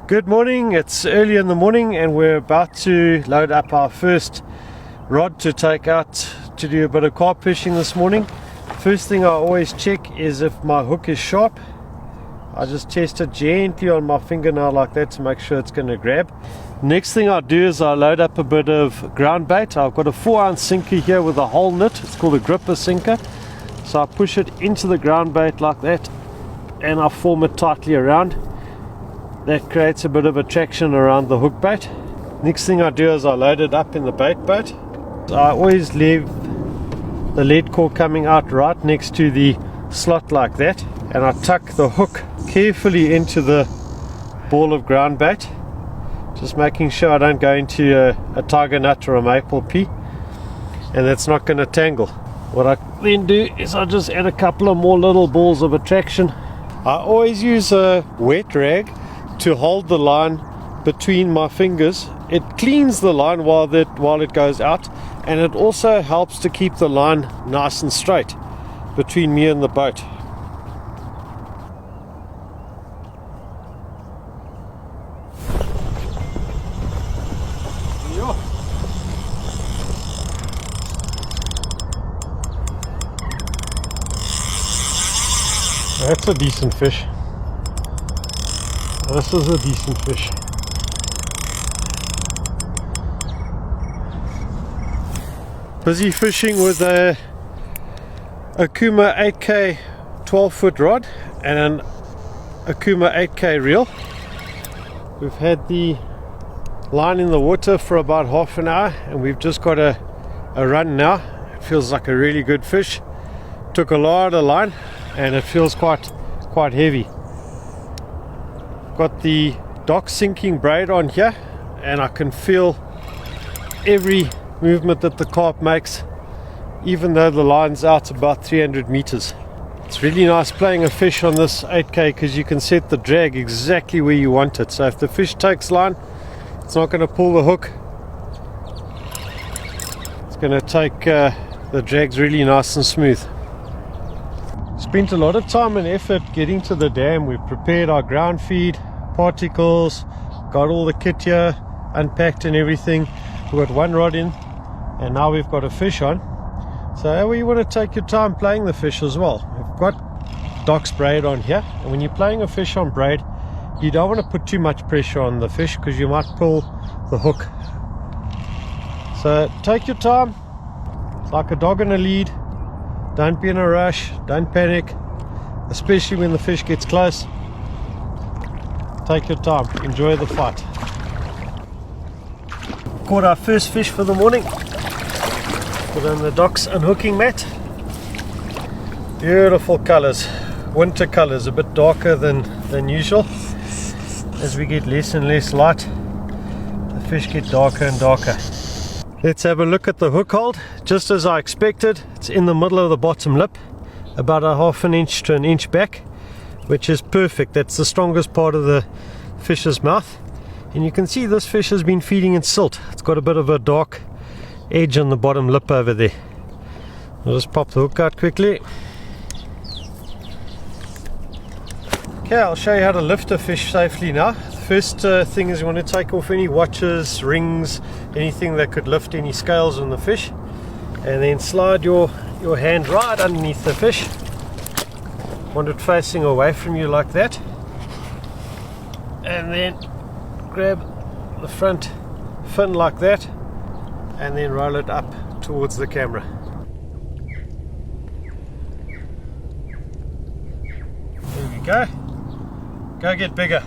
Good morning, it's early in the morning and we're about to load up our first rod to take out to do a bit of carp fishing this morning. First thing I always check is if my hook is sharp. I just test it gently on my fingernail like that to make sure it's going to grab. Next thing I do is I load up a bit of ground bait. I've got a 4-ounce sinker here with a hole in it. It's called a gripper sinker. So I push it into the ground bait like that and I form it tightly around. That creates a bit of attraction around the hook bait. Next thing I do is I load it up in the bait boat. I always leave the lead core coming out right next to the slot like that, and I tuck the hook carefully into the ball of ground bait, just making sure I don't go into a tiger nut or a maple pea and that's not going to tangle. What I then do is I just add a couple of more little balls of attraction. I always use a wet rag to hold the line between my fingers. It cleans the line while it goes out, and it also helps to keep the line nice and straight between me and the boat. That's a decent fish. This is a decent fish. Busy fishing with a Akuma 8K 12-foot rod and an Akuma 8K reel. We've had the line in the water for about half an hour and we've just got a run now. It feels like a really good fish. Took a lot of line and it feels quite heavy. Got the dock sinking braid on here and I can feel every movement that the carp makes, even though the line's out about 300 meters. It's really nice playing a fish on this 8K because you can set the drag exactly where you want it. So if the fish takes line, it's not going to pull the hook. It's going to take the drags really nice and smooth. Spent a lot of time and effort getting to the dam. We've prepared our ground feed, particles, got all the kit here unpacked and everything. We've got one rod in and now we've got a fish on. So you want to take your time playing the fish as well. We've got Doc's braid on here, and when you're playing a fish on braid you don't want to put too much pressure on the fish because you might pull the hook. So take your time. It's like a dog in a lead. Don't be in a rush, don't panic, especially when the fish gets close. Take your time, enjoy the fight. Caught our first fish for the morning. Put on the Doc's unhooking mat. Beautiful colors, winter colors, a bit darker than usual. As we get less and less light, the fish get darker and darker. Let's have a look at the hook hold. Just as I expected, it's in the middle of the bottom lip, about a ½ an inch to an inch back, which is perfect. That's the strongest part of the fish's mouth. And you can see this fish has been feeding in silt. It's got a bit of a dark edge on the bottom lip over there. I'll just pop the hook out quickly. Okay, I'll show you how to lift a fish safely now. First thing is you want to take off any watches, rings, anything that could lift any scales on the fish, and then slide your hand right underneath the fish. Want it facing away from you like that, and then grab the front fin like that and then roll it up towards the camera. There we go. Go get bigger.